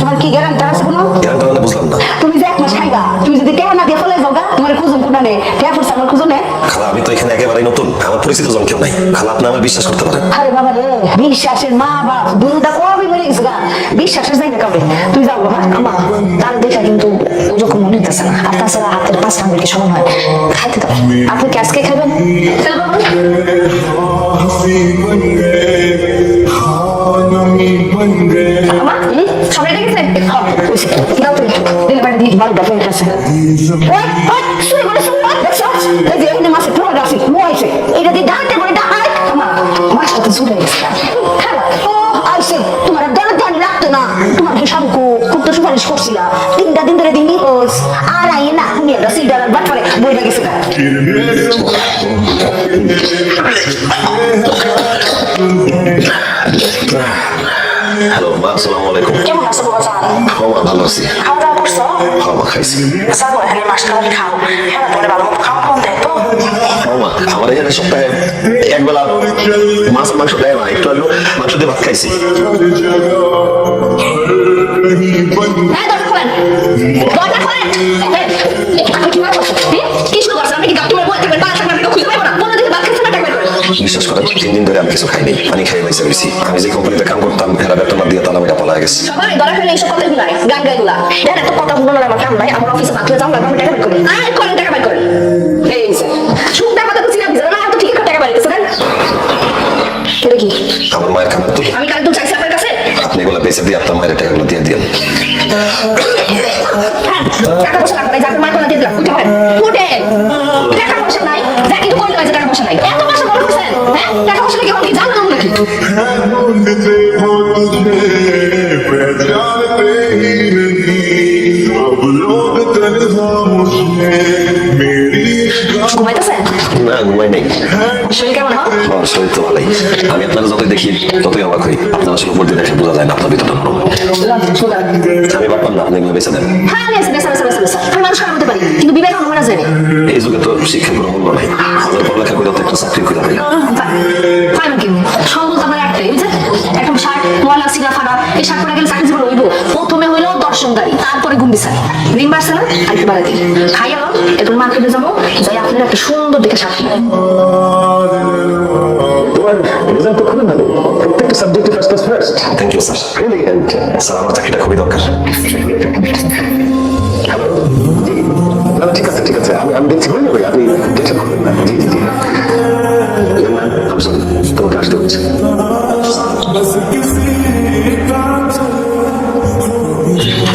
তোমার কি গ্যারান্টি আছে কোনো? গ্যারান্টি মানে বুঝলাম না। তুমি যে এক মাস খাইবা, তুমি যদি টাকা না দিয়ে ফলে যাও গা, তোমার খুঁজুন কোনা নেই, টাকা পয়সা আমার খুঁজুন নেই। খালা আমি তো এখানে একেবারেই নতুন, আমার পরিচিত জন কেউ নাই। খালা আপনি আমার বিশ্বাস করতে পারেন। আরে বাবা রে, বিশ্বাসের মা বাপ দুটা কবি মরে গেছে গা, বিশ্বাসের যাই না কবে। তুই যাও বাবা, আমা তার দেখা কিন্তু ওরকম মনে হইতেছে না। আর তাছাড়া হাতের পাঁচ আঙ্গুল কি সমান হয়? খাইতে দাও। আপনি কি আজকে খাবেন? চল বাবা। আমা সবাই দেখেছে? হ্যাঁ দাও তুমি ডেলিভারি দিয়ে বাড়ি দেখে গেছে। ওই ওই শুরু করে শুরু করে দেখছো? এই যে এখানে মাসে প্রোগ্রাম আছে, মোয়াইছে এটা দিয়ে ডাকতে করে ডাকাই। আমা মাছটা তো জুড়ে গেছে। খালা ও আইছে, তোমার দরদ ধ্যান রাখতো না। তোমার কি সব খুব তো সুপারিশ করছিলা, 3টা দিন ধরে দিন নিখোঁজ। আর আই না তুমি একটা সিডার বাট করে বইটা গেছে গা। হ্যালো মা, আসসালামু আলাইকুম। কেমন আছো বাবা জান? মা ভালো আছি। খাওয়া দাওয়া করছো? হ্যাঁ মা খাইছি। সাগো এখানে মাছ খাওয়া খাও, হ্যাঁ তোমার ভালো মতো খাওয়া কম দেয় তো। মা আমার এখানে সপ্তাহে একবেলা মাছ আর মাংস দেয় না, একটু আগে মাংস দিয়ে ভাত খাইছি। হ্যাঁ দরজা খোলেন, দরজা খোলেন। আপনি কি মনে করছেন? কি শুরু করছেন? আপনি কি তোমার বই থাকবেন, বাসা থাকবেন, খুঁজে পাবো না। কোনো দিকে ভাত খাইছেন না টাকা বের করেন। বিশ্বাস করেন 3 দিন ধরে আমি কিছু খাইনি, পানি খাই বাইসা গেছি। আমি যে কোম্পানিতে কাম করতাম এরা বেতন না দিয়ে তাহলে আমি পলা গেছে। সবাই দরকার হলে এইসব কথা গুলাই গান গাইগুলা এটা এত কথা বলার আমার কাম নাই। আমার অফিসে ভাত যাও লাগবে, আমি টাকা বের করি। আর করেন টাকা বের করেন। এই যে সুন্দর কথা বুঝি না, বুঝলেন না? এত ঠিক টাকা বের করছেন এটা কি? আমার মায়ের খাবার তো আমি কাল তো চাইছি আপনার কাছে। আপনি এগুলো বেঁচে দিয়ে আপনার মায়ের টাকাগুলো দিয়ে দিন। টাকা পয়সা লাগবে, যাকে মার করে দিয়ে দিলাম। উঠে হয় উঠে টাকা পয়সা নাই, যা কিন্তু কইলো যে টাকা পয়সা নাই। এত পয়সা বড় করছেন, হ্যাঁ? টাকা পয়সা কি কি জানো না নাকি? ঘুমাইতেছেন? না ঘুমাই নেই। শরীর কেমন হয়? আমার শরীর তো ভালোই। আমি আপনারা যতই দেখি ততই অবাক হই। আপনার আসলে উপর দিয়ে দেখে বোঝা যায় না আপনার ভিতরটা নরম। আমি ভাবলাম না আপনি এগুলো বেছে দেন। হ্যাঁ বেশ বেশ বেশ বেশ বেশ আমি মানুষ খারাপ হতে পারি, কিন্তু বিবাহ করা যায়নি। এই যুগে তো শিক্ষার কোনো মূল্য নাই। আমাদের পড়ালেখা করে তো একটা চাকরি করে পাই। হয় নাকি? সম্বল তো আপনার একটাই, বুঝছেন? একটা শার্ট ময়লা সিরা ফাড়া, এই শার্ট পরে গেলে চাকরি জীবন হইব। প্রথমে হইলো দর্শনদারি, তারপরে গুন্ডি সারি। রিং বাড়ছে না? আরেকটু বাড়াতে খাইয়া এখন মার্কেটে যাবো, যাই আপনার একটা সুন্দর দেখে শার্ট কিনে। তোমার রেজাল্ট তো খুবই ভালো, প্রত্যেকটা সাবজেক্টে first class first. Thank you sir. Really and sir আমার চাকরিটা খুবই দরকার। হ্যালো জি না ঠিক আছে ঠিক আছে, আমি দেখছি হয়ে যাবে, আপনি টেনশন করবেন না। জি জি জি তোমাকে আসতে হচ্ছে।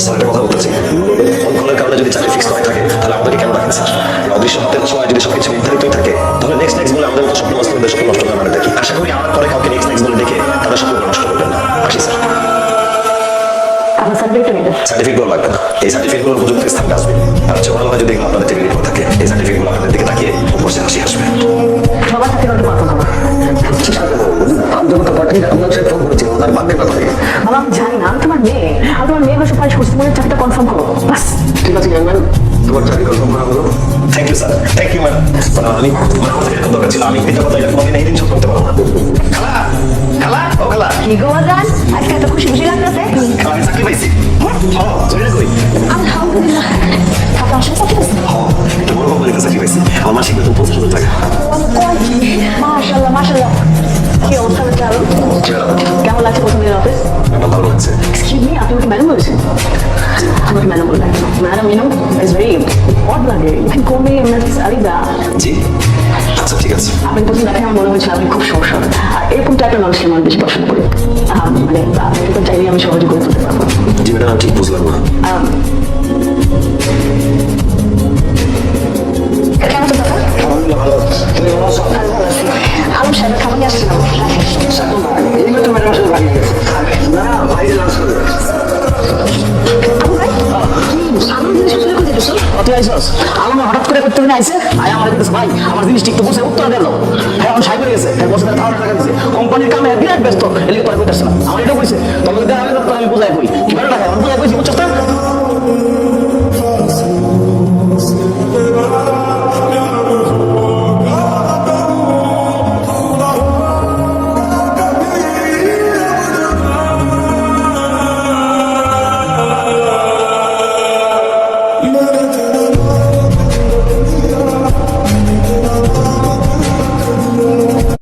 স্যার একটা কথা বলতেছি, ফোন কলের কারণে যদি চাকরি ফিক্স করা থাকে তাহলে আপনাকে কেন রাখেন স্যার? অদৃশ্য হাতের সময় যদি সবকিছু নির্ধারিতই থাকে তাহলে নেক্সট বলে আমাদের মতো স্বপ্ন বাস্তবদের স্বপ্ন নষ্ট করা মানে দেখি। আশা করি আমার পরে কাউকে নেক্সট বলে দেখে তাদের স্বপ্ন নষ্ট করবেন না। আসি স্যার। আপনার সার্টিফিকেট নিতে সার্টিফিকেট লাগবে না, এই সার্টিফিকেটগুলোর উপযুক্ত স্থানে আসবে। আর হচ্ছে ভালো হয় যদি এগুলো আপনাদের থেকে রিপোর্ট থাকে, এই সার্টিফিকেটগুলো আপনাদের দিকে তাকিয়ে উপর সে হাসি আসবে। সবার সাথে কিন্তু কথা বলা। আমি যখন তো পার্টি আপনার সাথে ফোন করেছি ওনার বার্থডে কথা থেকে। আমি জানি না, আমি তোমার মেয়ে, আমি তোমার মেয়ের সুপারিশ করছি, মনে চাকরিটা কনফার্ম করো বাস। ঠিক আছে ম্যাম, তোমার চাকরি কনফার্ম করা হলো। Thank you sir, thank you madam. আমি আমার কথা এরকম দরকার ছিল, আমি এটা কথা এটা কোনোদিন এই দিন শোধ করতে পারবো না। খালা খালা ও খালা, কি গো বাজান, আজকে এত খুশি খুশি লাগতেছে? খালা আমি চাকরি পাইছি। হ্যাঁ জরুরি কই। আলহামদুলিল্লাহ। আপনার আসলে চাকরি আছে? হ্যাঁ একটা বড় কোম্পানিতে চাকরি পাইছি। আমার মাসিক বেতন 50,000 টাকা। মাশাআল্লাহ মাশাআল্লাহ। কি অবস্থা হচ্ছে আরো? কেমন লাগছে প্রথম দিন অফিস? আমার ভালো লাগছে। এক্সকিউজ মি, আপনি কি ম্যাডাম বলছেন? আমাকে ম্যাডাম বলবেন। Madam you know it's very odd লাগে। You can call me miss Arida. জি আচ্ছা ঠিক আছে। আপনি প্রথম দেখে আমার মনে হয়েছিল আপনি খুব সমস্যা হবে, আর এরকম টাইপের মানুষকে আমার বেশি পছন্দ করি। মানে এরকম চাইলে আমি সহজে করে তুলতে পারবো। জি ম্যাডাম আমি ঠিক বুঝলাম না। কেমন তো কথা? আলহামদুলিল্লাহ ভালো আছি। তুমি ভালো আছো? ভালো আছি। আলম সাহেব খাবার নিয়ে আসছিলাম। এই তো ম্যাডাম আসলে ভালো গেছে। না বাইরে লাঞ্চ করে আলম ভাই, আলম জিনিস খুঁজে খুঁজে দিছো? তুই আইসস আলম হঠাৎ করে করতে দিন আইসে আয় আমার দিতেছে ভাই আমার জিনিস ঠিক তো বসে উত্তর দিল। হ্যাঁ এখন সাইড হয়ে গেছে, বসে তার 1000 টাকা দিছে, কোম্পানির কামে বিরাট ব্যস্ত, এলিকে পরে কইতাছ না আমার এটা কইছে তোমাকে দেওয়া হবে তো আমি বুঝাই কই